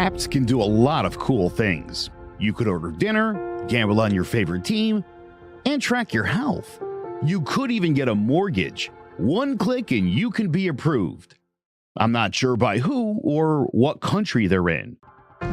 Apps can do a lot of cool things. You could order dinner, gamble on your favorite team, and track your health. You could even get a mortgage. One click and you can be approved. I'm not sure by who or what country they're in.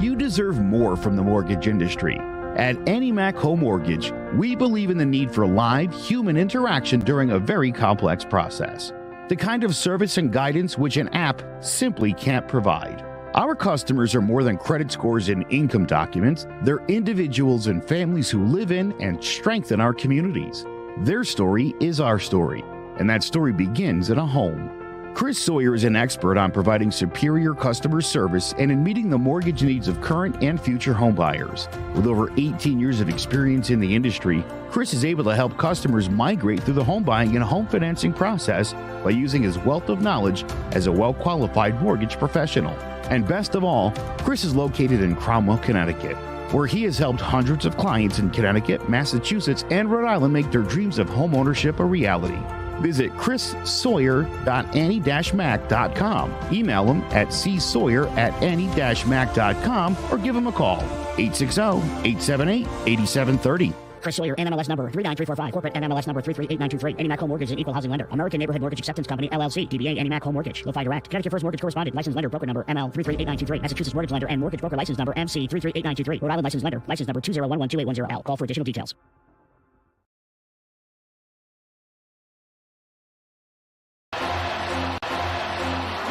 You deserve more from the mortgage industry. At AnyMac Home Mortgage, we believe in the need for live human interaction during a very complex process. The kind of service and guidance which an app simply can't provide. Our customers are more than credit scores and income documents. They're individuals and families who live in and strengthen our communities. Their story is our story, and that story begins in a home. Chris Sawyer is an expert on providing superior customer service and in meeting the mortgage needs of current and future homebuyers. With over 18 years of experience in the industry, Chris is able to help customers migrate through the home buying and home financing process by using his wealth of knowledge as a well-qualified mortgage professional. And best of all, Chris is located in Cromwell, Connecticut, where he has helped hundreds of clients in Connecticut, Massachusetts, and Rhode Island make their dreams of homeownership a reality. Visit chrissawyer.any-mac.com. Email him at csawyer@any-mac.com or give him a call, 860-878-8730. Chris Sawyer, NMLS number 39345, corporate NMLS number 338923. AnyMac Home Mortgage is an equal housing lender. American Neighborhood Mortgage Acceptance Company, LLC. DBA AnyMac Home Mortgage. Low-Fi Direct. Connecticut First Mortgage Correspondent. License Lender. Broker number ML 338923. Massachusetts Mortgage Lender and Mortgage Broker License number MC 338923. Rhode Island License Lender. License number 2011280L. Call for additional details.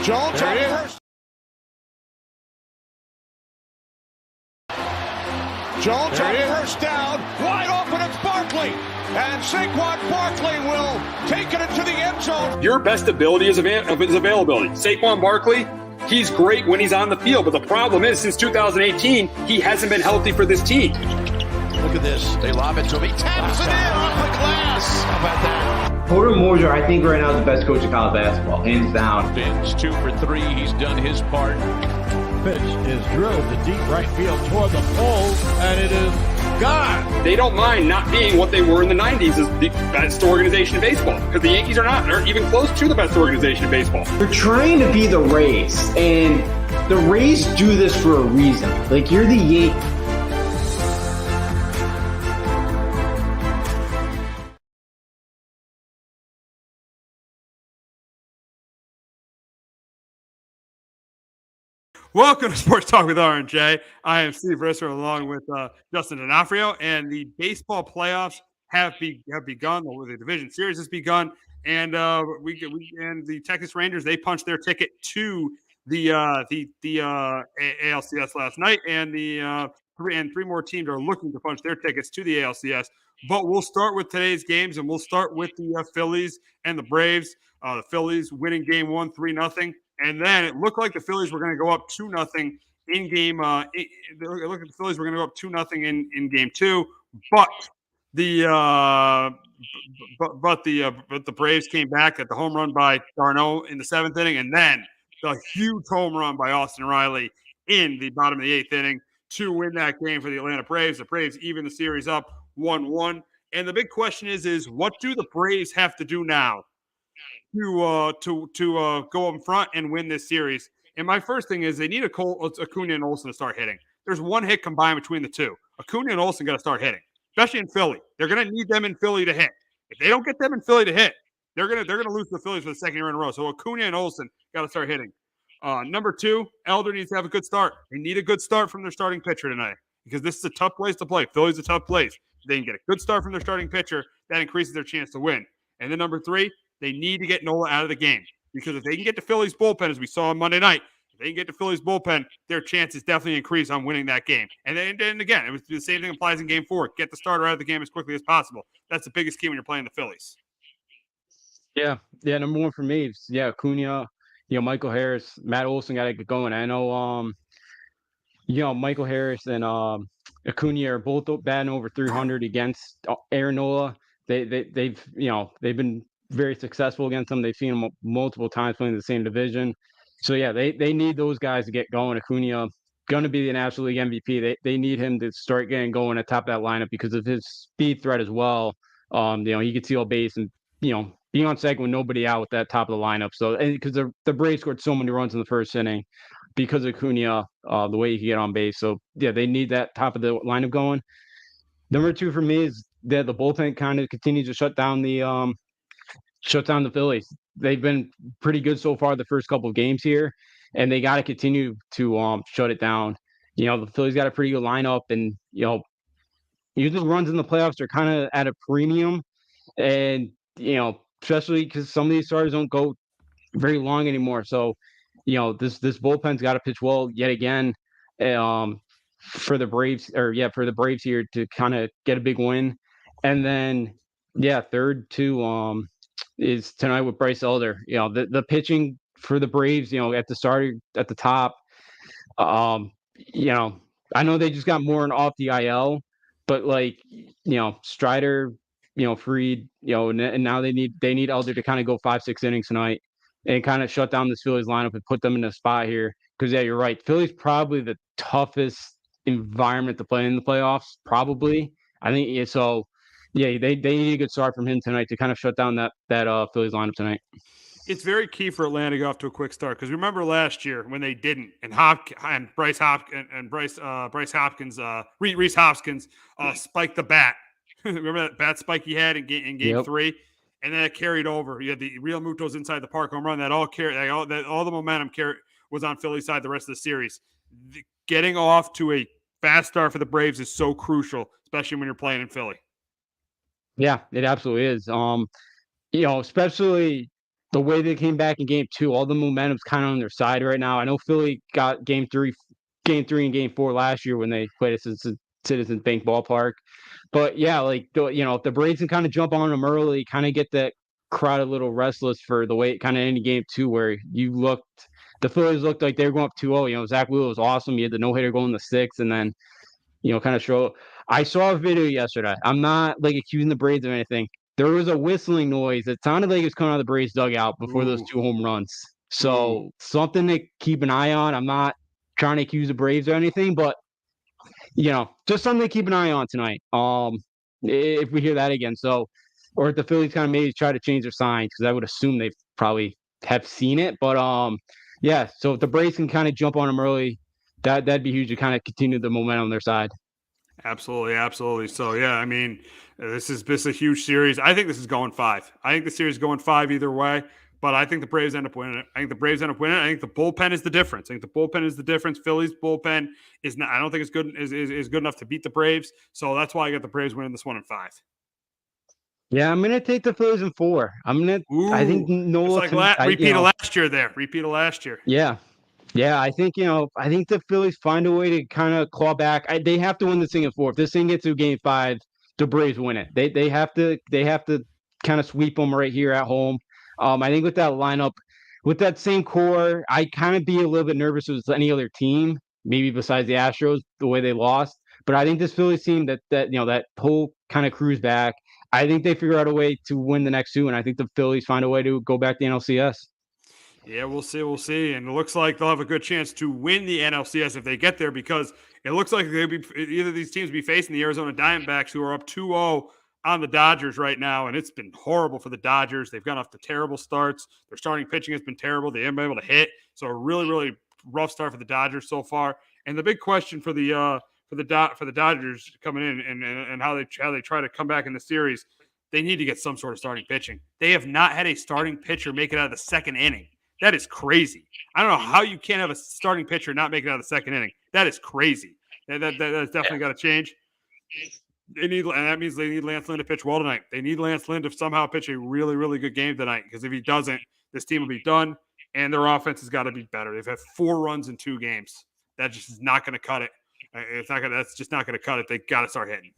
Jones on first. Jones on first down. Wide open, it's Barkley. And Saquon Barkley will take it into the end zone. Your best ability is availability. Saquon Barkley, he's great when he's on the field. But the problem is, since 2018, he hasn't been healthy for this team. Look at this. They lob it to him. He taps it in off the glass. How about that? Porter Moser, I think right now is the best coach in college basketball, hands down. Fins 2 for 3. He's done his part. Pitch is drilled to deep right field toward the pole, and it is gone. They don't mind not being what they were in the 90s as the best organization in baseball, because the Yankees aren't even close to the best organization in baseball. They're trying to be the Rays, and the Rays do this for a reason. Like, you're the Yankees. Welcome to Sports Talk with R&J. I am Steve Risser along with Justin D'Onofrio, and the baseball playoffs have begun. The division series has begun, and the Texas Rangers, they punched their ticket to the ALCS last night, and three more teams are looking to punch their tickets to the ALCS. But we'll start with today's games, and we'll start with the Phillies and the Braves. The Phillies winning Game 1, 3-0. And then it looked like the Phillies were going to go up 2-0 in game. It looked like the Phillies were going to go up 2-0 in Game 2, but the Braves came back at the home run by d'Arnaud in the 7th inning, and then the huge home run by Austin Riley in the bottom of the 8th inning to win that game for the Atlanta Braves. The Braves even the series up 1-1. And the big question is what do the Braves have to do now to go up front and win this series? And my first thing is they need Acuna and Olsen to start hitting. There's one hit combined between the two. Acuna and Olsen got to start hitting, especially in Philly. They're going to need them in Philly to hit. If they don't get them in Philly to hit, they're going to lose to the Phillies for the second year in a row. So Acuna and Olsen got to start hitting. Number 2, Elder needs to have a good start. They need a good start from their starting pitcher tonight because this is a tough place to play. Philly's a tough place. If they can get a good start from their starting pitcher, that increases their chance to win. And then number 3, they need to get Nola out of the game because if they can get to Philly's bullpen, as we saw on Monday night, if they can get to Philly's bullpen, their chances definitely increase on winning that game. And then again, it was the same thing applies in Game 4. Get the starter out of the game as quickly as possible. That's the biggest key when you're playing the Phillies. Yeah. Number 1 for me, Acuna, Michael Harris, Matt Olson got to get going. I know, Michael Harris and Acuna are both batting over 300 against Aaron Nola. They've been very successful against them. They've seen them multiple times playing the same division. So, they need those guys to get going. Acuna, going to be the National League MVP. They need him to start getting going at top of that lineup because of his speed threat as well. He could steal a base and, being on second with nobody out with that top of the lineup. So, because the Braves scored so many runs in the first inning. because of Cunha, the way he can get on base. So yeah, they need that top of the lineup going. Number two for me is that the bullpen kind of continues to shut down the Phillies. They've been pretty good so far the first couple of games here, and they got to continue to shut it down. The Phillies got a pretty good lineup, and usually runs in the playoffs are kind of at a premium, and especially because some of these starters don't go very long anymore. So, this bullpen's got to pitch well yet again, um, for the Braves, for the Braves here to kind of get a big win, and then third too is tonight with Bryce Elder. The pitching for the Braves, at the start at the top, um, you know, I know they just got Morin off the IL, but Strider, Freed, and now they need Elder to kind of go 5-6 innings tonight and kind of shut down this Phillies lineup and put them in a spot here. Because you're right, Philly's probably the toughest environment to play in the playoffs. Probably, I think so. Yeah, they need a good start from him tonight to kind of shut down that Phillies lineup tonight. It's very key for Atlanta to go off to a quick start because remember last year when they didn't, and Bryce Hopkins spiked the bat. Remember that bat spike he had in game 3, and then it carried over. You had the Real Muto's inside the park home run that all the momentum was on Philly's side the rest of the series. Getting off to a fast start for the Braves is so crucial, especially when you're playing in Philly. Yeah, it absolutely is. Especially the way they came back in game 2, all the momentum's kind of on their side right now. I know Philly got game 3 and game 4 last year when they played at Citizens Bank Ballpark. But if the Braves can kind of jump on them early, kind of get that crowd a little restless for the way it kind of ended game 2, where the Phillies looked like they were going up 2-0. Zach Wheeler was awesome. He had the no-hitter going the 6th, and then, kind of show. I saw a video yesterday. I'm not accusing the Braves of anything. There was a whistling noise. It sounded like it was coming out of the Braves dugout before those 2 home runs. So something to keep an eye on. I'm not trying to accuse the Braves or anything, but just something to keep an eye on tonight. If we hear that again, or if the Phillies kind of maybe try to change their signs, because I would assume they probably have seen it. But so if the Braves can kind of jump on them early, that'd be huge to kind of continue the momentum on their side. Absolutely. So this is a huge series. I think this is going 5. I think the series is going 5 either way, but I think the Braves end up winning it. I think the bullpen is the difference. Philly's bullpen is not. I don't think it's good is good enough to beat the Braves. So that's why I got the Braves winning this one in 5. Yeah, I'm gonna take the Phillies in 4. I think Nola. It's like repeat of last year. There, repeat of last year. Yeah, I think the Phillies find a way to kind of claw back. They have to win this thing in 4. If this thing gets to game 5, the Braves win it. They have to kind of sweep them right here at home. I think with that lineup, with that same core, I kind of be a little bit nervous if it was any other team, maybe besides the Astros, the way they lost. But I think this Phillies team that whole kind of cruise back. I think they figure out a way to win the next 2, and I think the Phillies find a way to go back to the NLCS. Yeah, we'll see. And it looks like they'll have a good chance to win the NLCS if they get there, because it looks like either of these teams be facing the Arizona Diamondbacks, who are up 2-0 on the Dodgers right now, and it's been horrible for the Dodgers. They've gone off to terrible starts. Their starting pitching has been terrible. They haven't been able to hit, so a really, really rough start for the Dodgers so far. And the big question for the Dodgers coming in and how they try to come back in the series, they need to get some sort of starting pitching. They have not had a starting pitcher make it out of the second inning. That is crazy. I don't know how you can't have a starting pitcher not make it out of the second inning. That is crazy. That's definitely got to change. And that means they need Lance Lynn to pitch well tonight. They need Lance Lynn to somehow pitch a really, really good game tonight, because if he doesn't, this team will be done, and their offense has got to be better. They've had 4 runs in 2 games. That just is not going to cut it. That's just not going to cut it. They got to start hitting.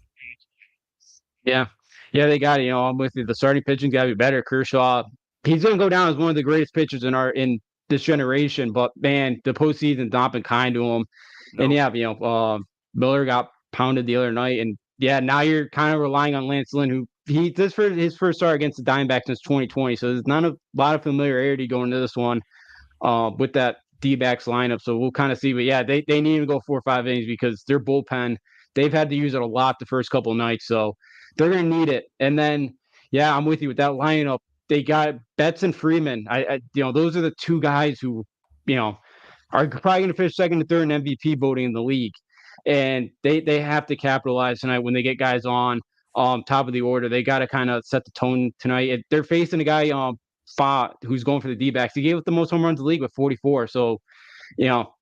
Yeah, they got it. I'm with you. The starting pitching got to be better. Kershaw, he's going to go down as one of the greatest pitchers in this generation. But man, the postseason's not been kind to him. Nope. And Miller got pounded the other night, and now you're kind of relying on Lance Lynn, who this for his first start against the Diamondbacks since 2020. So there's not a lot of familiarity going into this one with that D-backs lineup. So we'll kind of see. But they need to go 4 or 5 innings, because their bullpen, they've had to use it a lot the first couple of nights. So they're going to need it. And then, I'm with you with that lineup. They got Betts and Freeman. Those are the 2 guys who, are probably going to finish second and third in MVP voting in the league, and they have to capitalize tonight when they get guys on top of the order. They got to kind of set the tone tonight. They're facing a guy who's going for the D-backs. He gave up the most home runs in the league with 44. So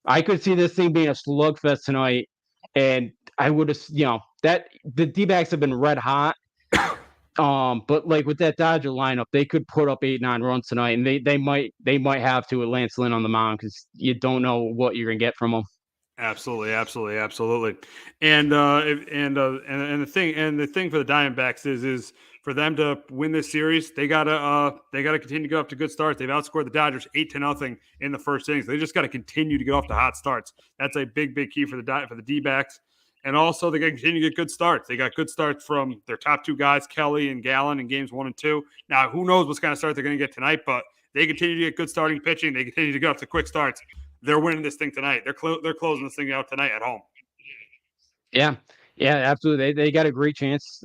I could see this thing being a slugfest tonight, and I would have that the D-backs have been red hot. But like with that Dodger lineup, they could put up 8-9 runs tonight, and they might have to with Lance Lynn on the mound because you don't know what you're gonna get from them. Absolutely. And the thing for the Diamondbacks is for them to win this series, they gotta continue to get off to good starts. They've outscored the Dodgers 8-0 in the first innings. They just got to continue to get off to hot starts. That's a big key for the D-backs. And also, they got to continue to get good starts. They got good starts from their top two guys, Kelly and Gallen, in games 1 and 2. Now, who knows what kind of start they're going to get tonight, but they continue to get good starting pitching. They continue to get off to quick starts. They're winning this thing tonight. They're closing this thing out tonight at home. Yeah, absolutely. They got a great chance.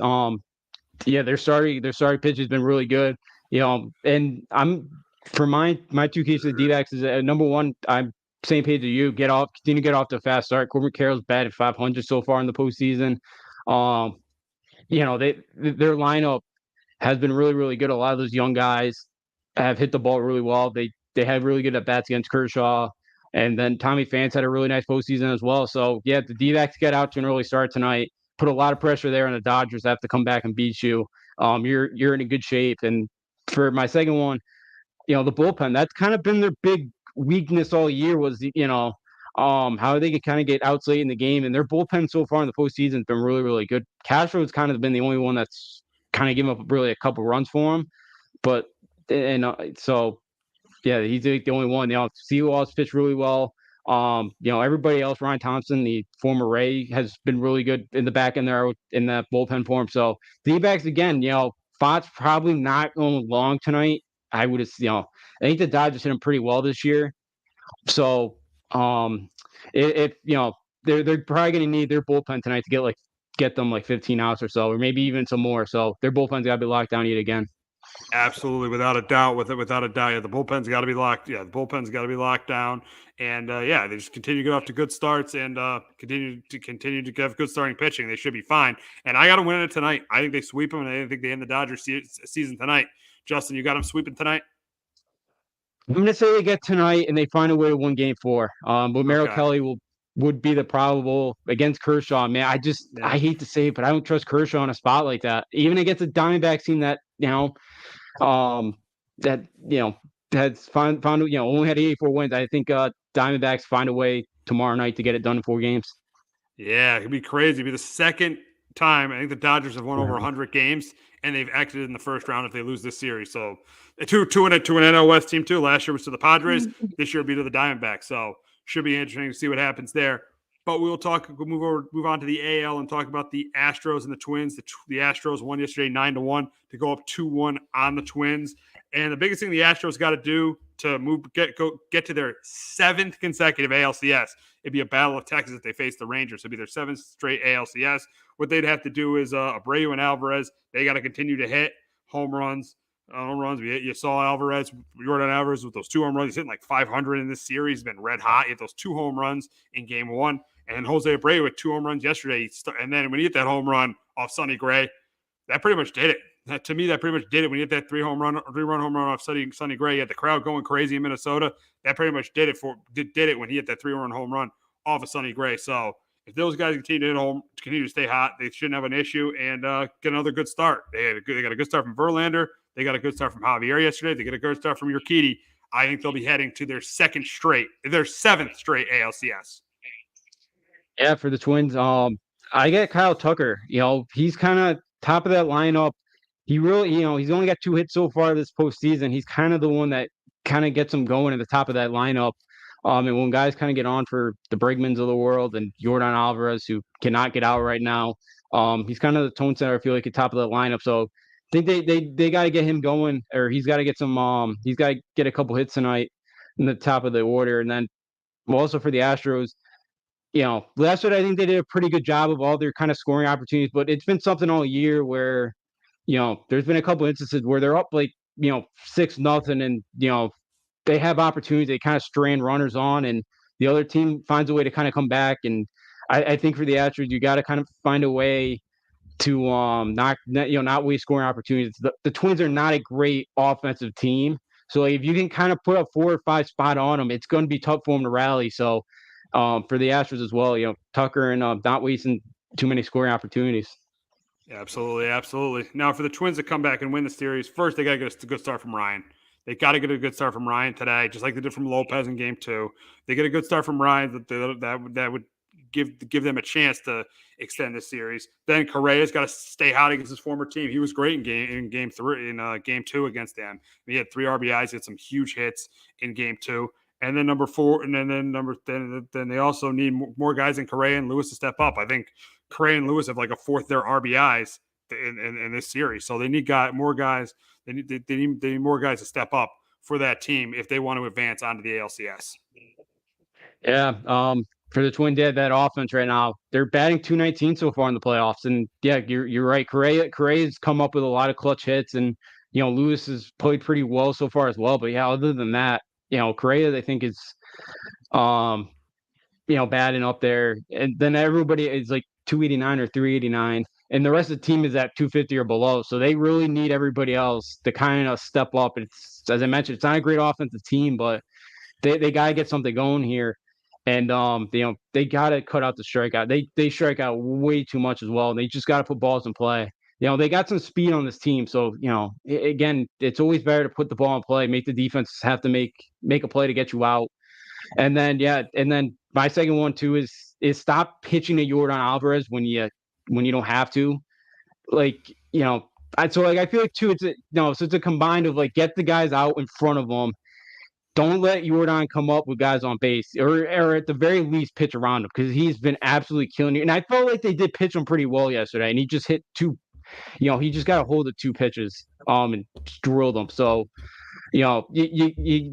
Their starting pitch has been really good. And I'm for my two keys to the D-backs is number one. I'm same page as you. Continue to get off to a fast start. Corbin Carroll's batted .500 so far in the postseason. Their lineup has been really, really good. A lot of those young guys have hit the ball really well. They had really good at bats against Kershaw, and then Tommy Phant's had a really nice postseason as well. So the D-backs get out to an early start tonight. Put a lot of pressure there on the Dodgers to have to come back and beat you. You're in a good shape. And for my second one, the bullpen, that's kind of been their big weakness all year was, how they could kind of get outs late in the game. And their bullpen so far in the postseason has been really, really good. Castro's kind of been the only one that's kind of given up really a couple runs for him. But, he's the only one. Seawall's pitched really well. Everybody else, Ryan Thompson, the former Ray, has been really good in the back end there in that bullpen for him. So the D-backs again, Font's probably not going long tonight. I would have, I think the Dodgers hit him pretty well this year. So they're probably going to need their bullpen tonight to get them like 15 outs or so, or maybe even some more. So their bullpen's got to be locked down yet again. Absolutely, without a doubt. Without a doubt, the bullpen's got to be locked. Yeah, the bullpen's got to be locked down, and they just continue to get off to good starts and continue to have good starting pitching. They should be fine. And I got to win it tonight. I think they sweep them, and I think they end the Dodgers season tonight. Justin, you got them sweeping tonight? I'm going to say they get tonight, and they find a way to win Game 4. But Merrill Kelly would be the probable against Kershaw. Man, I hate to say it, but I don't trust Kershaw on a spot like that. Even against a Diamondbacks team that has found only had 84 wins. I think Diamondbacks find a way tomorrow night to get it done in 4 games. Yeah, it could be crazy. It'd be the second time I think the Dodgers have won over 100 games, and they've exited in the first round if they lose this series. So to an NL West team too. Last year was to the Padres. This year will be to the Diamondbacks. So should be interesting to see what happens there. But we'll move on to the AL and talk about the Astros and the Twins. The Astros won yesterday 9-1 to go up 2-1 on the Twins. And the biggest thing the Astros got to do to get to their 7th consecutive ALCS, it'd be a battle of Texas if they face the Rangers. It'd be their 7th straight ALCS. What they'd have to do is Abreu and Alvarez, they got to continue to hit home runs. You saw Jordan Alvarez with those 2 home runs. He's hitting like 500 in this series. He's been red hot. He hit those 2 home runs in Game 1. And Jose Abreu with 2 home runs yesterday. And then when he hit that home run off Sonny Gray, that pretty much did it. To me, that pretty much did it. When he hit that 3-run home run off Sonny Gray, he had the crowd going crazy in Minnesota. That pretty much did it when he hit that 3-run home run off of Sonny Gray. So if those guys continue to stay hot, they shouldn't have an issue and get another good start. They got a good start from Verlander. They got a good start from Javier yesterday. They get a good start from Urquidy. I think they'll be heading to their 7th straight ALCS. Yeah, for the Twins, I get Kyle Tucker. He's kind of top of that lineup. He really, he's only got 2 hits so far this postseason. He's kind of the one that kind of gets him going at the top of that lineup. And when guys kind of get on for the Bregmans of the world and Jordan Alvarez, who cannot get out right now, he's kind of the tone setter, I feel like, at top of that lineup. So I think they got to get him going, or he's got to get he's got to get a couple hits tonight in the top of the order. And then also for the Astros, last night I think they did a pretty good job of all their kind of scoring opportunities, but it's been something all year where, there's been a couple instances where they're up like, 6-0 and, they have opportunities. They kind of strand runners on and, the other team finds a way to kind of come back. And I think for the Astros, you got to kind of find a way to not waste scoring opportunities. The Twins are not a great offensive team, so if you can kind of put up 4 or 5 spot on them, it's going to be tough for them to rally. So for the Astros as well, Tucker and not wasting too many scoring opportunities. Yeah, absolutely. Now for the Twins to come back and win the series, first they got to get a good start from Ryan. They got to get a good start from Ryan today, just like they did from Lopez in Game 2. They get a good start from Ryan that would give them a chance to extend the series. Then Correa's got to stay hot against his former team. He was great in game 2 against them. He had 3 RBIs, he had some huge hits in Game 2. And then then they also need more guys than Correa and Lewis to step up. I think Correa and Lewis have like a fourth their RBIs in this series. So they need more guys. They need more guys to step up for that team if they want to advance onto the ALCS. Yeah. For the Twins, that offense right now, they're batting .219 so far in the playoffs. And yeah, you're right. Correa's come up with a lot of clutch hits, and Lewis has played pretty well so far as well. But yeah, other than that, Correa, I think is batting up there. And then everybody is like 289 or 389. And the rest of the team is at 250 or below. So they really need everybody else to kind of step up. It's, as I mentioned, it's not a great offensive team, but they got to get something going here. And, they got to cut out the strikeout. They strike out way too much as well. They just got to put balls in play. They got some speed on this team. So, again, it's always better to put the ball in play, make the defense have to make a play to get you out. And then, my second one, too, is stop pitching to Yordan Alvarez when you don't have to. I feel like, too, it's a combined of, get the guys out in front of them. Don't let Yordan come up with guys on base, or at the very least pitch around him, because he's been absolutely killing you. And I felt like they did pitch him pretty well yesterday, and he just hit 2. He just got a hold of 2 pitches and drilled them. So, you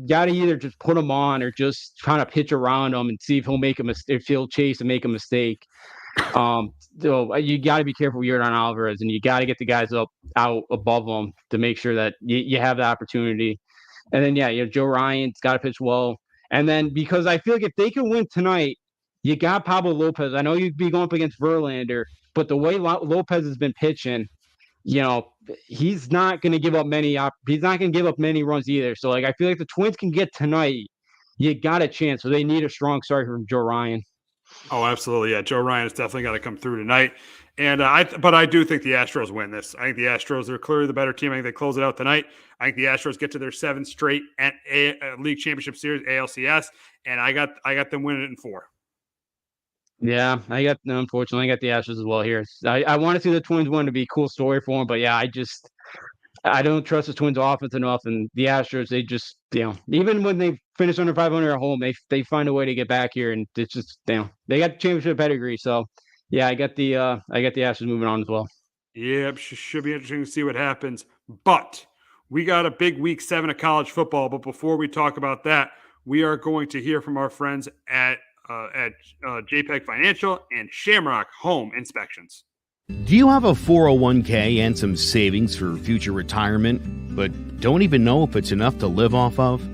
got to either just put him on or just kind of pitch around him and see if he'll make a mistake, if he'll chase and make a mistake. So you got to be careful with Yordan Alvarez, and you got to get the guys out above him to make sure that you have the opportunity. And then, Joe Ryan's got to pitch well. And then, because I feel like if they can win tonight, you got Pablo Lopez. I know you'd be going up against Verlander, but the way Lopez has been pitching, he's not going to give up many. He's not going to give up many runs either. So, I feel like the Twins can get tonight, you got a chance. So they need a strong start from Joe Ryan. Oh, absolutely. Yeah, Joe Ryan has definitely got to come through tonight. And but I do think the Astros win this. I think the Astros are clearly the better team. I think they close it out tonight. I think the Astros get to their 7th straight League Championship Series, ALCS, and I got them winning it in 4. Yeah, unfortunately, I got the Astros as well here. I want to see the Twins win to be a cool story for them, but yeah, I don't trust the Twins offense enough, and the Astros, they just, even when they finish under 500 at home, they find a way to get back here, and it's just, they got the championship pedigree. So, yeah, I got the Astros moving on as well. Yeah, should be interesting to see what happens. But we got a big week 7 of college football. But before we talk about that, we are going to hear from our friends at JPEG Financial and Shamrock Home Inspections. Do you have a 401k and some savings for future retirement, but don't even know if it's enough to live off of?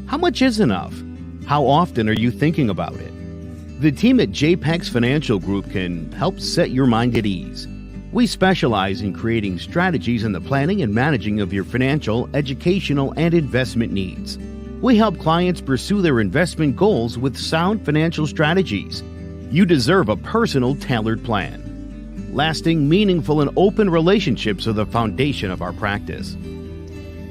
How much is enough? How often are you thinking about it? The team at JPEG's Financial Group can help set your mind at ease. We specialize in creating strategies in the planning and managing of your financial, educational, and investment needs. We help clients pursue their investment goals with sound financial strategies. You deserve a personal, tailored plan. Lasting, meaningful, and open relationships are the foundation of our practice.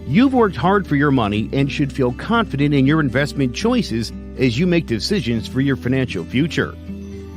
You've worked hard for your money and should feel confident in your investment choices as you make decisions for your financial future.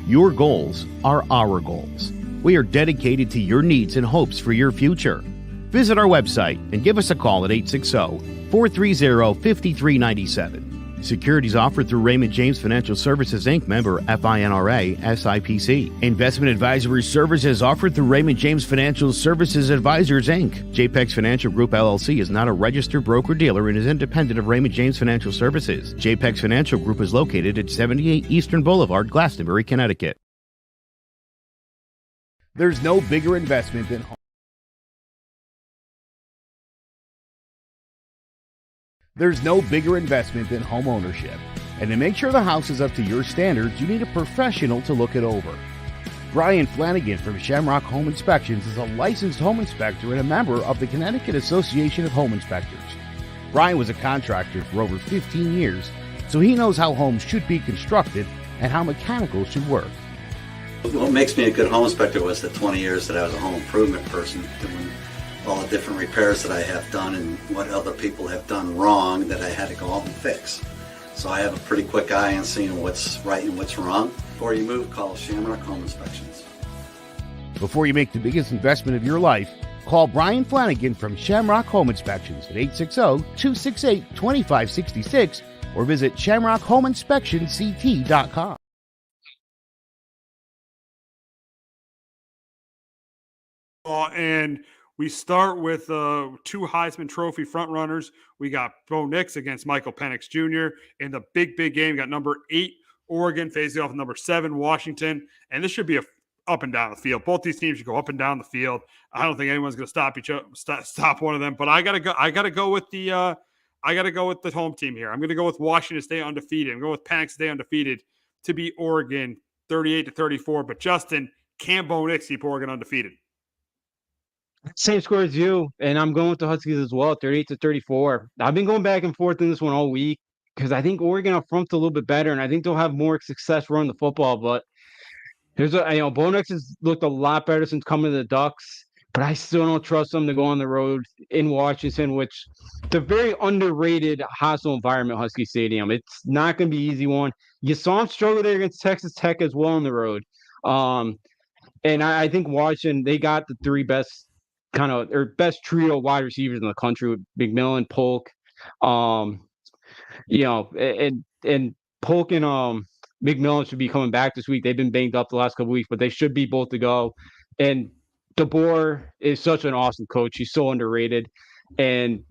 Your goals are our goals. We are dedicated to your needs and hopes for your future. Visit our website and give us a call at 860-430-5397. Securities offered through Raymond James Financial Services, Inc., member FINRA, SIPC. Investment advisory services offered through Raymond James Financial Services Advisors, Inc. JPEG's Financial Group, LLC is not a registered broker-dealer and is independent of Raymond James Financial Services. JPEG's Financial Group is located at 78 Eastern Boulevard, Glastonbury, Connecticut. There's no bigger investment than home. There's no bigger investment than home ownership. And to make sure the house is up to your standards, you need a professional to look it over. Brian Flanagan from Shamrock Home Inspections is a licensed home inspector and a member of the Connecticut Association of Home Inspectors. Brian was a contractor for over 15 years, so he knows how homes should be constructed and how mechanicals should work. What makes me a good home inspector was the 20 years that I was a home improvement person, doing all the different repairs that I have done and what other people have done wrong that I had to go out and fix. So I have a pretty quick eye on seeing what's right and what's wrong. Before you move, call Shamrock Home Inspections. Before you make the biggest investment of your life, call Brian Flanagan from Shamrock Home Inspections at 860-268-2566 or visit shamrockhomeinspectionct.com. And we start with two Heisman Trophy frontrunners. We got Bo Nix against Michael Penix Jr. in the big game. We got number 8 Oregon facing off number 7 Washington, and this should be a up and down the field. Both these teams should go up and down the field. I don't think anyone's going to stop one of them. But I gotta go with the home team here. I'm going to go with Washington to stay undefeated. I'm going with Penix to stay undefeated to beat Oregon 38-34. But Justin, can Bo Nix keep Oregon undefeated? Same score as you, and I'm going with the Huskies as well, 38-34. I've been going back and forth in this one all week because I think Oregon up front's a little bit better, and I think they'll have more success running the football. But Bo Nix has looked a lot better since coming to the Ducks, but I still don't trust them to go on the road in Washington, which it's a very underrated hostile environment, Husky Stadium. It's not going to be an easy one. You saw them struggle there against Texas Tech as well on the road. And I think Washington, they got the 3 best best trio of wide receivers in the country with McMillan, Polk, and Polk and McMillan should be coming back this week. They've been banged up the last couple of weeks, but they should be both to go. And DeBoer is such an awesome coach. He's so underrated. And,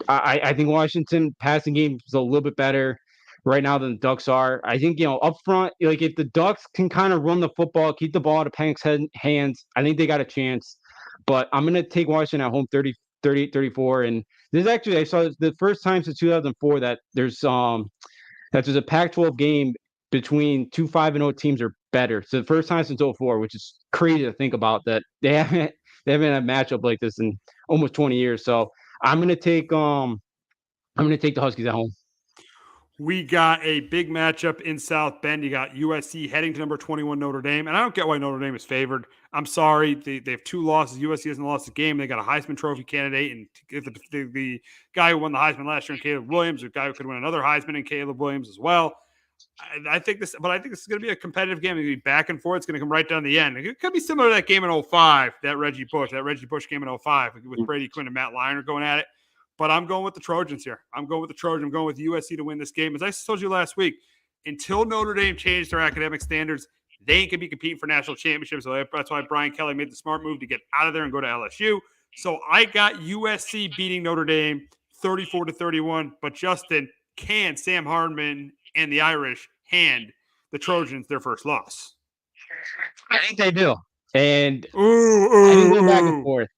I think Washington passing game is a little bit better right now than the Ducks are. I think, up front, like if the Ducks can kind of run the football, keep the ball out of Penix's hands, I think they got a chance. But I'm going to take Washington at home 38-34. And this is actually, I saw the first time since 2004 that there's a Pac-12 game between 2 5-0 teams are better. So the first time since 2004, which is crazy to think about, that they haven't had a matchup like this in almost 20 years. So I'm going to take the Huskies at home. We got a big matchup in South Bend. You got USC heading to number 21 Notre Dame, and I don't get why Notre Dame is favored. I'm sorry. They have 2 losses. USC hasn't lost a game. They got a Heisman Trophy candidate, and the guy who won the Heisman last year, in Caleb Williams, a guy who could win another Heisman in Caleb Williams as well. I think this is going to be a competitive game. It's going to be back and forth. It's going to come right down the end. It could be similar to that game in 2005, that Reggie Bush game in 2005 with Brady Quinn and Matt Leinart going at it. But I'm going with the Trojans here. I'm going with USC to win this game. As I told you last week, until Notre Dame changed their academic standards, they ain't going to be competing for national championships. So that's why Brian Kelly made the smart move to get out of there and go to LSU. So I got USC beating Notre Dame 34-31. But Justin, can Sam Hartman and the Irish hand the Trojans their first loss? I think they do. And I think go back and forth.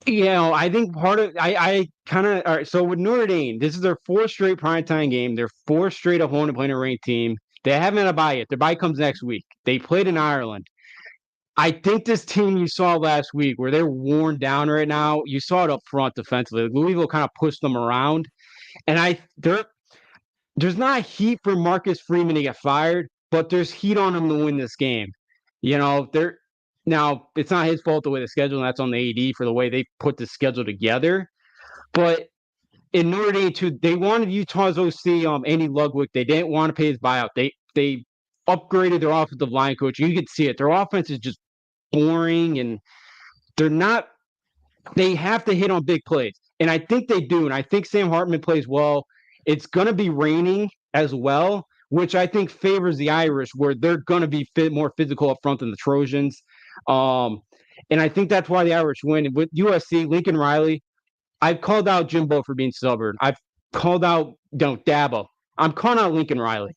I think part of I kind of all right. So with Notre Dame, this is their 4th straight primetime game. They're 4 straight opponent playing a ranked team. They haven't had a bye yet. Their bye comes next week. They played in Ireland. I think this team you saw last week, where they're worn down right now, you saw it up front defensively. Louisville kind of pushed them around, and there's not heat for Marcus Freeman to get fired, but there's heat on him to win this game. Now, it's not his fault the way the schedule, and that's on the AD for the way they put the schedule together. But in Notre Dame, too, they wanted Utah's OC, Andy Ludwig. They didn't want to pay his buyout. They upgraded their offensive line coach. You could see it. Their offense is just boring, and they have to hit on big plays. And I think they do, and I think Sam Hartman plays well. It's going to be raining as well, which I think favors the Irish, where they're going to be more physical up front than the Trojans. And I think that's why the Irish win. With USC, Lincoln Riley, I've called out Jimbo for being stubborn. I've called out Dabo. I'm calling out Lincoln Riley.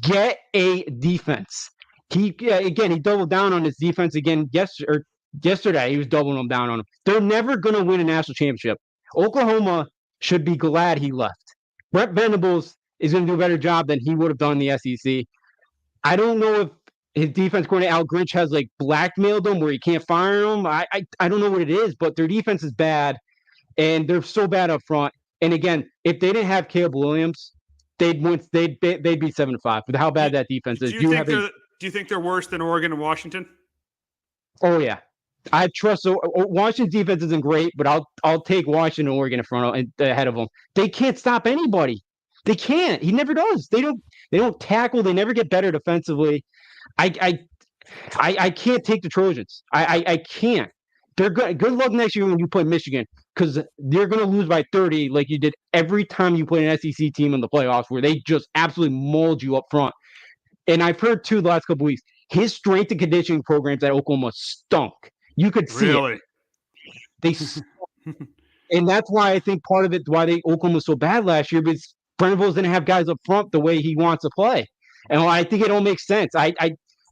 Get a defense. He doubled down on his defense again yesterday. He was doubling them down on him. They're never going to win a national championship. Oklahoma should be glad he left. Brett Venables is going to do a better job than he would have done in the SEC. I don't know if his defense coordinator, Al Grinch, has like blackmailed them where he can't fire them. I don't know what it is, but their defense is bad, and they're so bad up front. And again, if they didn't have Caleb Williams, they'd win. They'd be 7-5 with how bad that defense is. Do you think they're worse than Oregon and Washington? Oh yeah, I trust. Washington's defense isn't great, but I'll take Washington and Oregon in front of ahead of them. They can't stop anybody. They can't. He never does. They don't tackle. They never get better defensively. I can't take the Trojans. I can't. They're good. Good luck next year when you play Michigan, because they're going to lose by 30 like you did every time you play an SEC team in the playoffs, where they just absolutely mold you up front. And I've heard too the last couple of weeks, his strength and conditioning programs at Oklahoma stunk. You could see it. They and that's why I think part of it why Oklahoma was so bad last year, because Venables didn't have guys up front the way he wants to play. And I think it all makes sense. I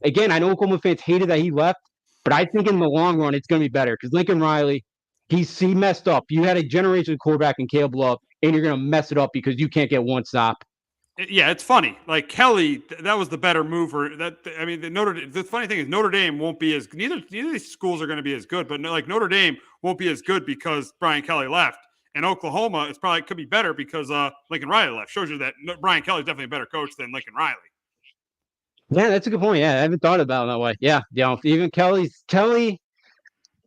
know Oklahoma fans hated that he left, but I think in the long run it's going to be better, because Lincoln Riley, he messed up. You had a generational quarterback in Caleb Love, and you're going to mess it up because you can't get one stop. Yeah, it's funny. Like Kelly, that was the better mover. The funny thing is Notre Dame won't be as neither of these schools are going to be as good, but like Notre Dame won't be as good because Brian Kelly left, and Oklahoma could be better because Lincoln Riley left. Shows you that Brian Kelly is definitely a better coach than Lincoln Riley. Yeah, that's a good point. Yeah, I haven't thought about it that way. Yeah, even Kelly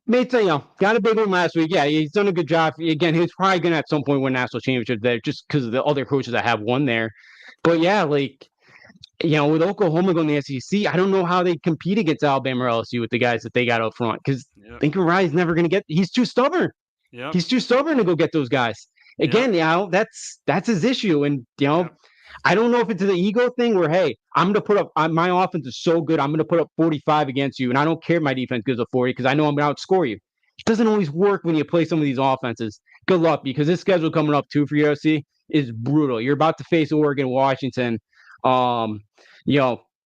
made got a big one last week. Yeah, he's done a good job. Again, he's probably going to at some point win national championship there, just because of the other coaches that have won there. But yeah, with Oklahoma going to the SEC, I don't know how they compete against Alabama or LSU with the guys that they got up front, because Lincoln Riley's never going to get. He's too stubborn. Yeah, he's too stubborn to go get those guys. Again, that's his issue, and I don't know if it's the ego thing where, hey, I'm going to put up my offense is so good, I'm going to put up 45 against you, and I don't care if my defense gives up 40 because I know I'm going to outscore you. It doesn't always work when you play some of these offenses. Good luck, because this schedule coming up too for USC is brutal. You're about to face Oregon, Washington. I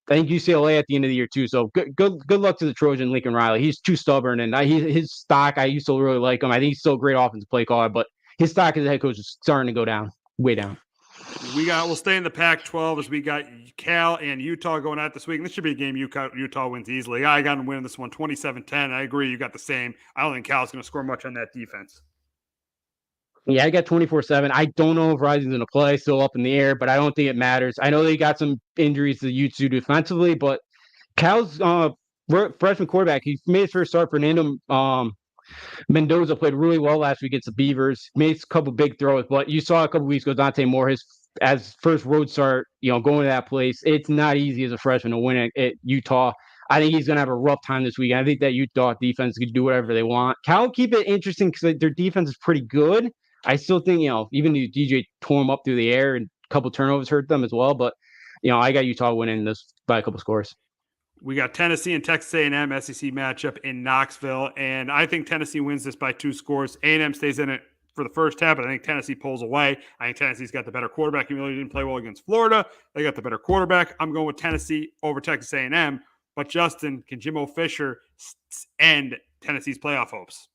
think UCLA at the end of the year too. So good luck to the Trojan, Lincoln Riley. He's too stubborn, and his stock, I used to really like him. I think he's still a great offensive play caller, but his stock as a head coach is starting to go down, way down. We'll stay in the Pac-12 as we got Cal and Utah going out this week. And this should be a game Utah wins easily. I got to win this one 27-10. I agree. You got the same. I don't think Cal's going to score much on that defense. Yeah, I got 24-7. I don't know if Rising's going to play, still up in the air, but I don't think it matters. I know they got some injuries to Utes defensively, but Cal's freshman quarterback, he made his first start. Fernando Mendoza played really well last week against the Beavers, made a couple big throws, but you saw a couple weeks ago Dante Moore, as first road start, going to that place. It's not easy as a freshman to win at Utah. I think he's going to have a rough time this week. I think that Utah defense can do whatever they want. Cal will keep it interesting because their defense is pretty good. I still think, even the DJ tore them up through the air and a couple turnovers hurt them as well. But, I got Utah winning this by a couple scores. We got Tennessee and Texas A&M SEC matchup in Knoxville, and I think Tennessee wins this by 2 scores. A&M stays in it for the first half, but I think Tennessee pulls away. I think Tennessee's got the better quarterback. He really didn't play well against Florida. They got the better quarterback. I'm going with Tennessee over Texas A&M. But Justin, can Jimbo Fisher end Tennessee's playoff hopes?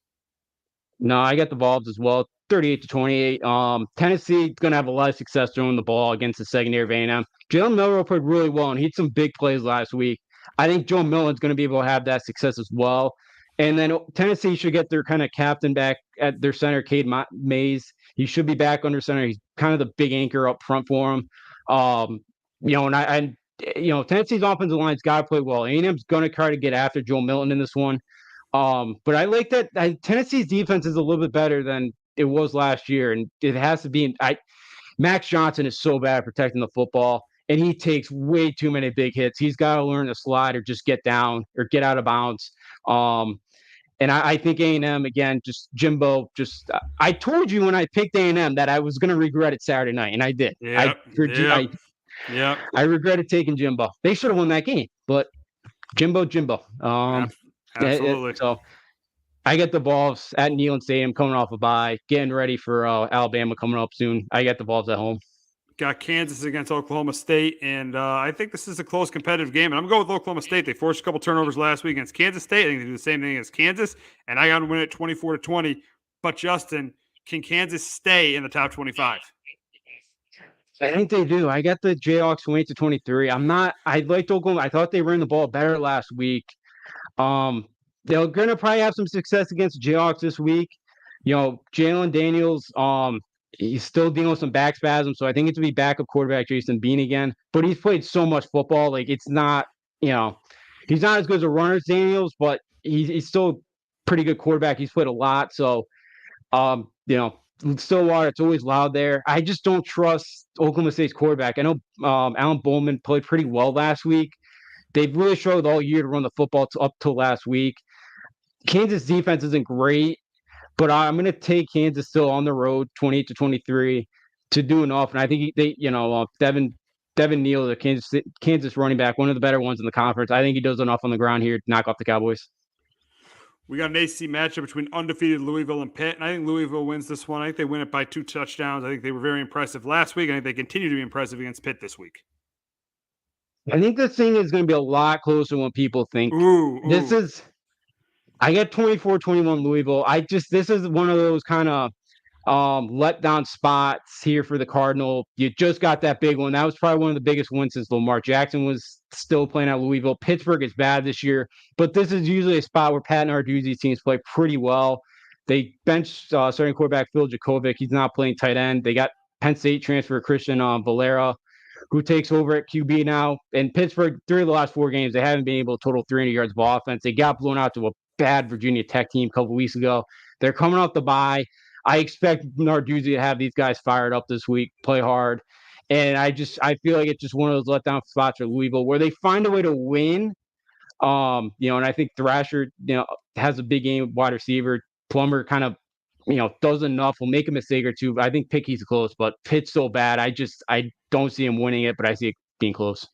No, I got the Vols as well. 38-28. Tennessee's going to have a lot of success throwing the ball against the secondary of A&M. Jalen Milroe played really well, and he had some big plays last week. I think Joe Milton's going to be able to have that success as well. And then Tennessee should get their kind of captain back at their center, Cade Mays. He should be back under center. He's kind of the big anchor up front for him. Tennessee's offensive line's got to play well. A&M's going to try to get after Joe Milton in this one. But I like that Tennessee's defense is a little bit better than it was last year, and it has to be. Max Johnson is so bad at protecting the football, and he takes way too many big hits. He's got to learn to slide or just get down or get out of bounds. And I think A&M, again, just Jimbo, I told you when I picked A&M that I was going to regret it Saturday night, and I did. I regretted taking Jimbo. They should have won that game, but Jimbo. Absolutely. So I get the Vols at Neyland Stadium coming off a bye, getting ready for Alabama coming up soon. I got the Vols at home. Got Kansas against Oklahoma State, and I think this is a close competitive game. And I'm going with Oklahoma State. They forced a couple turnovers last week against Kansas State. I think they do the same thing as Kansas, and I got to win it 24-20. But Justin, can Kansas stay in the top 25? I think they do. I got the Jayhawks 28-23. I liked Oklahoma. I thought they ran the ball better last week. Um, they're gonna probably have some success against the Jayhawks this week. Jalen Daniels, he's still dealing with some back spasms, so I think it's gonna be backup quarterback Jason Bean again. But he's played so much football, like it's not, he's not as good as a runner as Daniels, but he's still pretty good quarterback. He's played a lot, so um, you know, Stillwater, it's always loud there. I just don't trust Oklahoma State's quarterback. I know Alan Bowman played pretty well last week. They've really struggled all year to run the football up till last week. Kansas defense isn't great, but I'm going to take Kansas still on the road, 28-23, to do enough. And I think Devin Neal, the Kansas running back, one of the better ones in the conference. I think he does enough on the ground here to knock off the Cowboys. We got an ACC matchup between undefeated Louisville and Pitt, and I think Louisville wins this one. I think they win it by 2 touchdowns. I think they were very impressive last week. I think they continue to be impressive against Pitt this week. I think this thing is going to be a lot closer than people think. I get 24-21 Louisville. This is one of those kind of letdown spots here for the Cardinal. You just got that big one. That was probably one of the biggest wins since Lamar Jackson was still playing at Louisville. Pittsburgh is bad this year, but this is usually a spot where Pat Narduzzi's teams play pretty well. They benched starting quarterback Phil Jakovic. He's not playing tight end. They got Penn State transfer Christian Valera, who takes over at QB now. And Pittsburgh, 3 of the last 4 games, they haven't been able to total 300 yards of offense. They got blown out to a bad Virginia Tech team a couple weeks ago. They're coming off the bye. I expect Narduzzi to have these guys fired up this week, play hard. And I feel like it's just one of those letdown spots for Louisville where they find a way to win. And I think Thrasher, has a big game wide receiver. Plummer kind of, does enough, will make a mistake or two. I think Picky's close, but Pitt's so bad. I don't see him winning it, but I see it being close.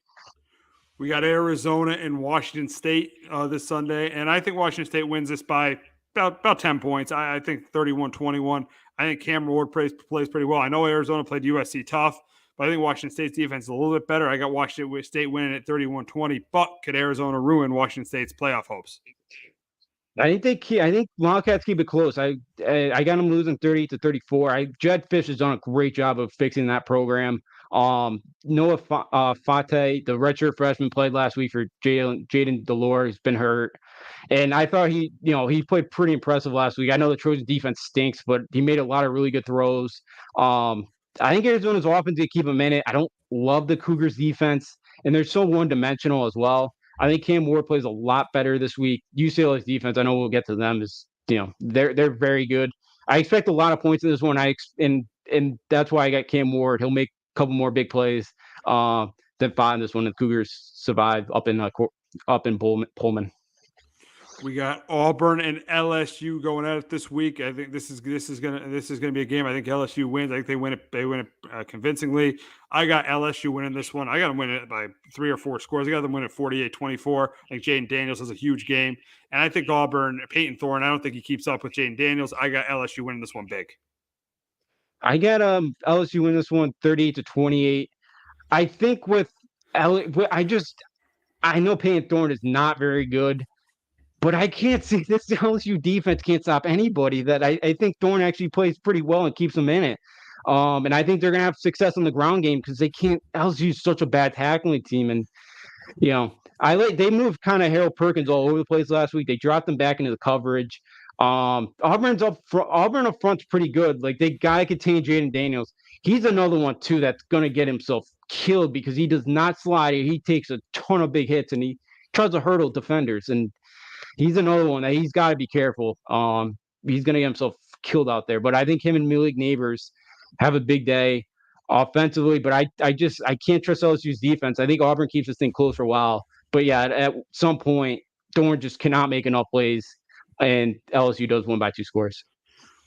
We got Arizona and Washington State this Sunday, and I think Washington State wins this by about 10 points. I think 31-21. I think Cam Ward plays pretty well. I know Arizona played USC tough, but I think Washington State's defense is a little bit better. I got Washington State winning at 31-20, but could Arizona ruin Washington State's playoff hopes? I think Wildcats keep it close. I got them losing 30-34. Jed Fish has done a great job of fixing that program. Noah Fate, the redshirt freshman, played last week for Jaden Delore. He's been hurt. And I thought he played pretty impressive last week. I know the Trojan defense stinks, but he made a lot of really good throws. I think Arizona's offense to keep him in it. I don't love the Cougars defense, and they're so one-dimensional as well. I think Cam Ward plays a lot better this week. UCLA's defense, I know we'll get to them, is they're very good. I expect a lot of points in this one. And that's why I got Cam Ward. He'll make a couple more big plays than 5 in this one. The Cougars survive up in Pullman. We got Auburn and LSU going at it this week. I think this is gonna be a game. I think LSU wins. I think they win it convincingly. I got LSU winning this one. I got them winning it by 3 or 4 scores. I got them winning 48-24. I think Jaden Daniels has a huge game, and I think Auburn, Peyton Thorne, I don't think he keeps up with Jaden Daniels. I got LSU winning this one big. I got LSU winning this one 38-28. I think I know Peyton Thorne is not very good. But I can't see this LSU defense can't stop anybody. That I think Thorne actually plays pretty well and keeps them in it. And I think they're gonna have success in the ground game because they can't. LSU's such a bad tackling team, and they moved kind of Harold Perkins all over the place last week. They dropped them back into the coverage. Auburn up front's pretty good. Like they gotta contain Jaden Daniels. He's another one too that's gonna get himself killed because he does not slide. He takes a ton of big hits and he tries to hurdle defenders and. He's another one that he's got to be careful. He's going to get himself killed out there. But I think him and Malik Neighbors have a big day offensively. But I can't trust LSU's defense. I think Auburn keeps this thing close for a while. But yeah, at some point, Thorne just cannot make enough plays, and LSU does win by 2 scores.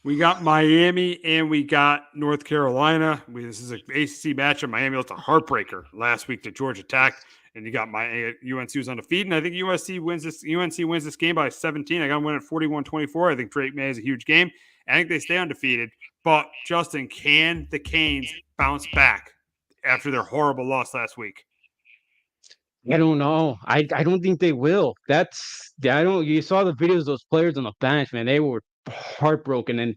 We got Miami and we got North Carolina. This is an ACC matchup. Miami looked a heartbreaker last week to Georgia Tech. And you got UNC was undefeated. And I think UNC wins this game by 17. I got them winning 41-24. I think Drake May is a huge game. I think they stay undefeated. But Justin, can the Canes bounce back after their horrible loss last week? I don't know. I don't think they will. You saw the videos of those players on the bench, man. They were heartbroken. And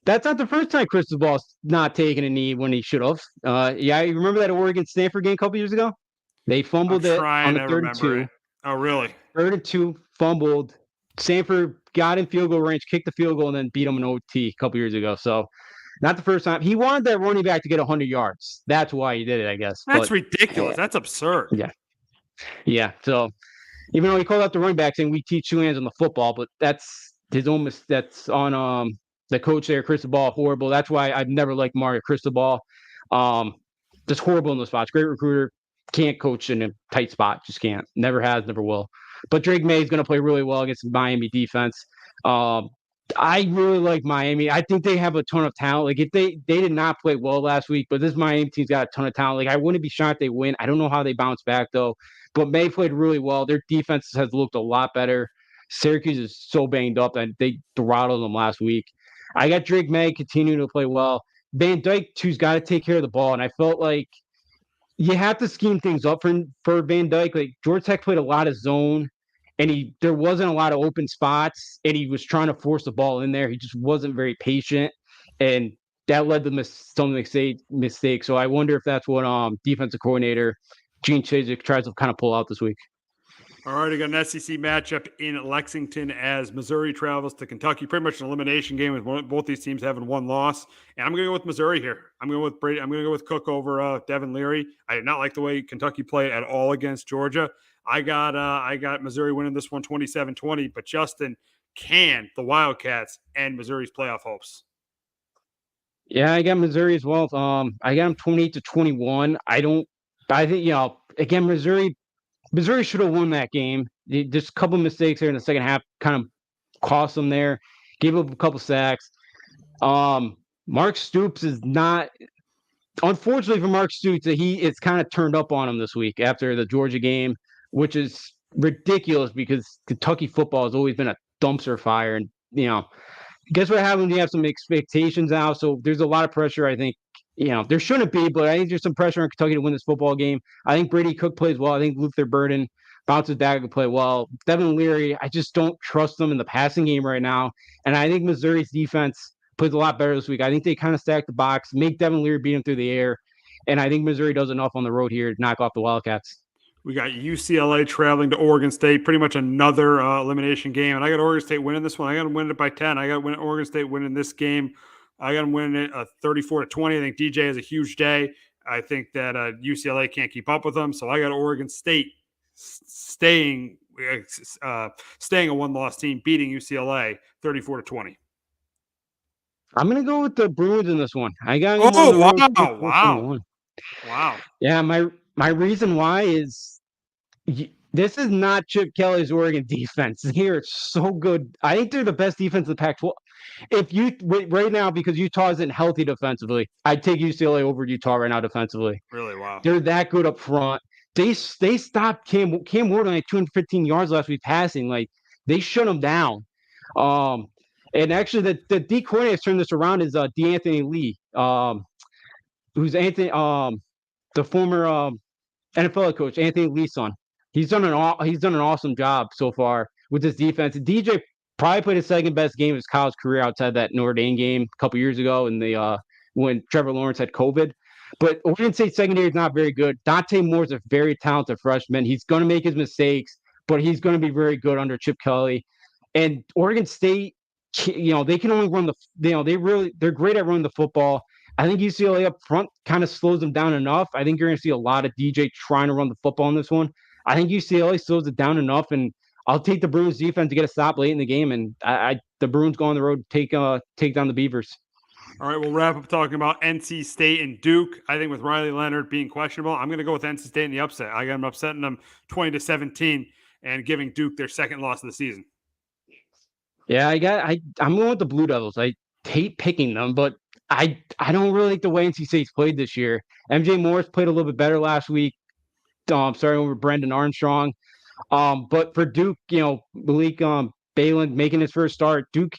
That's not the first time Cristobal's not taking a knee when he should have. Yeah, you remember that Oregon Stanford game a couple years ago? They fumbled it on the to third and remember 2. it. Oh, really? Third and 2, fumbled. Stanford got in field goal range, kicked the field goal, and then beat them in OT a couple years ago. So not the first time. He wanted that running back to get 100 yards. That's why he did it, I guess. That's But ridiculous. That's absurd. yeah. So even though he called out the running back saying we teach two hands on the football, but that's his own that's on the coach there, Cristobal, horrible. That's why I've never liked Mario Cristobal. Just horrible in those spots. Great recruiter, can't coach in a tight spot. Just can't. Never has, never will. But Drake May is going to play really well against the Miami defense. I really like Miami. I think they have a ton of talent. Like if they did not play well last week, but this Miami team's got a ton of talent. Like I wouldn't be shocked they win. I don't know how they bounce back though. But May played really well. Their defense has looked a lot better. Syracuse is so banged up that they throttled them last week. I got Drake May continuing to play well. Van Dyke too's got to take care of the ball, and I felt like you have to scheme things up for Van Dyke. Like Georgia Tech played a lot of zone, and there wasn't a lot of open spots, and he was trying to force the ball in there. He just wasn't very patient, and that led to some mistakes. So I wonder if that's what defensive coordinator Gene Chizik tries to kind of pull out this week. All right, I got an SEC matchup in Lexington as Missouri travels to Kentucky. Pretty much an elimination game with both these teams having one loss. And I'm going to go with Missouri here. I'm going to go with Brady. I'm going to go with Cook over Devin Leary. I did not like the way Kentucky played at all against Georgia. I got Missouri winning this one 27-20. But Justin, can the Wildcats end Missouri's playoff hopes? Yeah, I got Missouri as well. I got them 28-21. I think again, Missouri should have won that game. Just a couple mistakes there in the second half kind of cost them there. Gave up a couple sacks. Mark Stoops is not – unfortunately for Mark Stoops, it's kind of turned up on him this week after the Georgia game, which is ridiculous because Kentucky football has always been a dumpster fire. And, guess what happens when you have some expectations now? So there's a lot of pressure, I think. There shouldn't be, but I think there's some pressure on Kentucky to win this football game. I think Brady Cook plays well. I think Luther Burden bounces back and play well. Devin Leary, I just don't trust them in the passing game right now. And I think Missouri's defense plays a lot better this week. I think they kind of stack the box, make Devin Leary beat him through the air. And I think Missouri does enough on the road here to knock off the Wildcats. We got UCLA traveling to Oregon State, pretty much another elimination game. And I got Oregon State winning this one. I got them winning it by 10. I got Oregon State winning this game. I got them winning it 34-20. I think DJ has a huge day. I think that UCLA can't keep up with them. So I got Oregon State staying a one-loss team, beating UCLA 34-20. I'm going to go with the Bruins in this one. I got Wow. Yeah, my reason why is this is not Chip Kelly's Oregon defense. Here, it's so good. I think they're the best defense in the Pac-12. If you right now, because Utah isn't healthy defensively, I'd take UCLA over Utah right now defensively. Really? Wow. They're that good up front. They stopped Cam Ward on like 215 yards last week passing. Like they shut him down. And actually, the D coordinator that's turned this around is DeAnthony Lee, who's the former NFL coach, Anthony Lee's son. He's done an awesome job so far with this defense. DJ probably played his second best game of his college career outside that Notre Dame game a couple years ago when Trevor Lawrence had COVID. But Oregon State secondary is not very good. Dante Moore's a very talented freshman. He's going to make his mistakes, but he's going to be very good under Chip Kelly. And Oregon State, they can only run they're great at running the football. I think UCLA up front kind of slows them down enough. I think you're going to see a lot of DJ trying to run the football in this one. I think UCLA slows it down enough, and I'll take the Bruins defense to get a stop late in the game, and the Bruins go on the road to take down the Beavers. All right, we'll wrap up talking about NC State and Duke. I think with Riley Leonard being questionable, I'm going to go with NC State in the upset. I got them upsetting them 20-17 and giving Duke their second loss of the season. Yeah, I'm going with the Blue Devils. I hate picking them, but I don't really like the way NC State's played this year. MJ Morris played a little bit better last week, starting over Brendan Armstrong. But for Duke, Malik Balin making his first start. Duke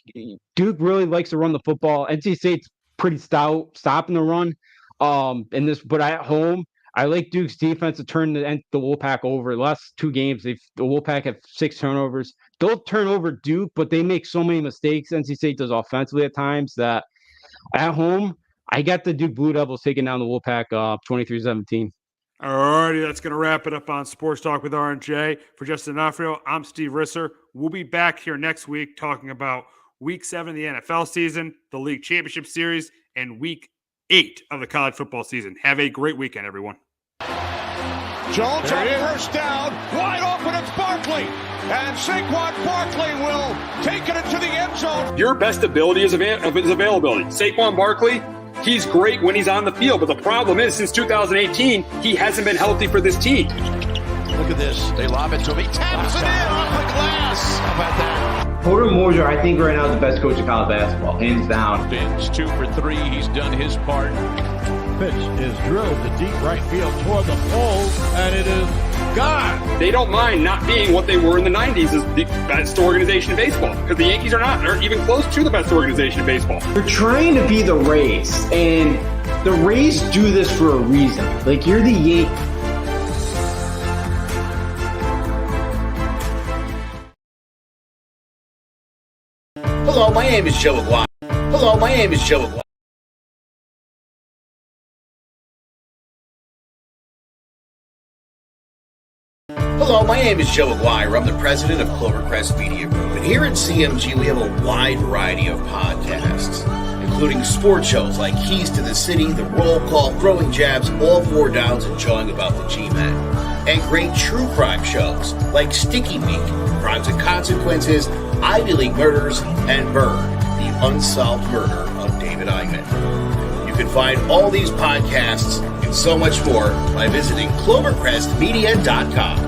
really likes to run the football. NC State's pretty stout, stopping the run. But at home, I like Duke's defense to turn the Wolfpack over. The last two games, the Wolfpack have 6 turnovers. They'll turn over Duke, but they make so many mistakes. NC State does offensively at times that At home, I got the Duke Blue Devils taking down the Wolfpack 23-17. All righty, that's going to wrap it up on Sports Talk with R&J. For Justin D'Onofrio, I'm Steve Risser. We'll be back here next week talking about Week 7 of the NFL season, the League Championship Series, and Week 8 of the college football season. Have a great weekend, everyone. Jones on first down, wide open, it's Barkley. And Saquon Barkley will take it into the end zone. Your best ability is availability. Saquon Barkley, he's great when he's on the field, but the problem is since 2018, he hasn't been healthy for this team. Look at this. They lob it to him. He taps it in off the glass. How about that? Porter Moser, I think right now is the best coach of college basketball, hands down. Fins 2 for 3. He's done his part. Pitch is drilled to deep right field toward the pole, and it is gone. They don't mind not being what they were in the 90s as the best organization in baseball, because the Yankees are not. They're even close to the best organization in baseball. You're trying to be the Rays, and the Rays do this for a reason. Like, you're the Yankees. Hello, my name is Joe Aguirre. Hello, my name is Joe Aguirre. Hello, my name is Joe Aguirre. I'm the president of Clovercrest Media Group. And here at CMG, we have a wide variety of podcasts, including sports shows like Keys to the City, The Roll Call, Throwing Jabs, All Four Downs, and Jawing About the G-Men. And great true crime shows like Sticky Week, Crimes and Consequences, Ivy League Murders, and Bird, the unsolved murder of David Eichmann. You can find all these podcasts and so much more by visiting clovercrestmedia.com.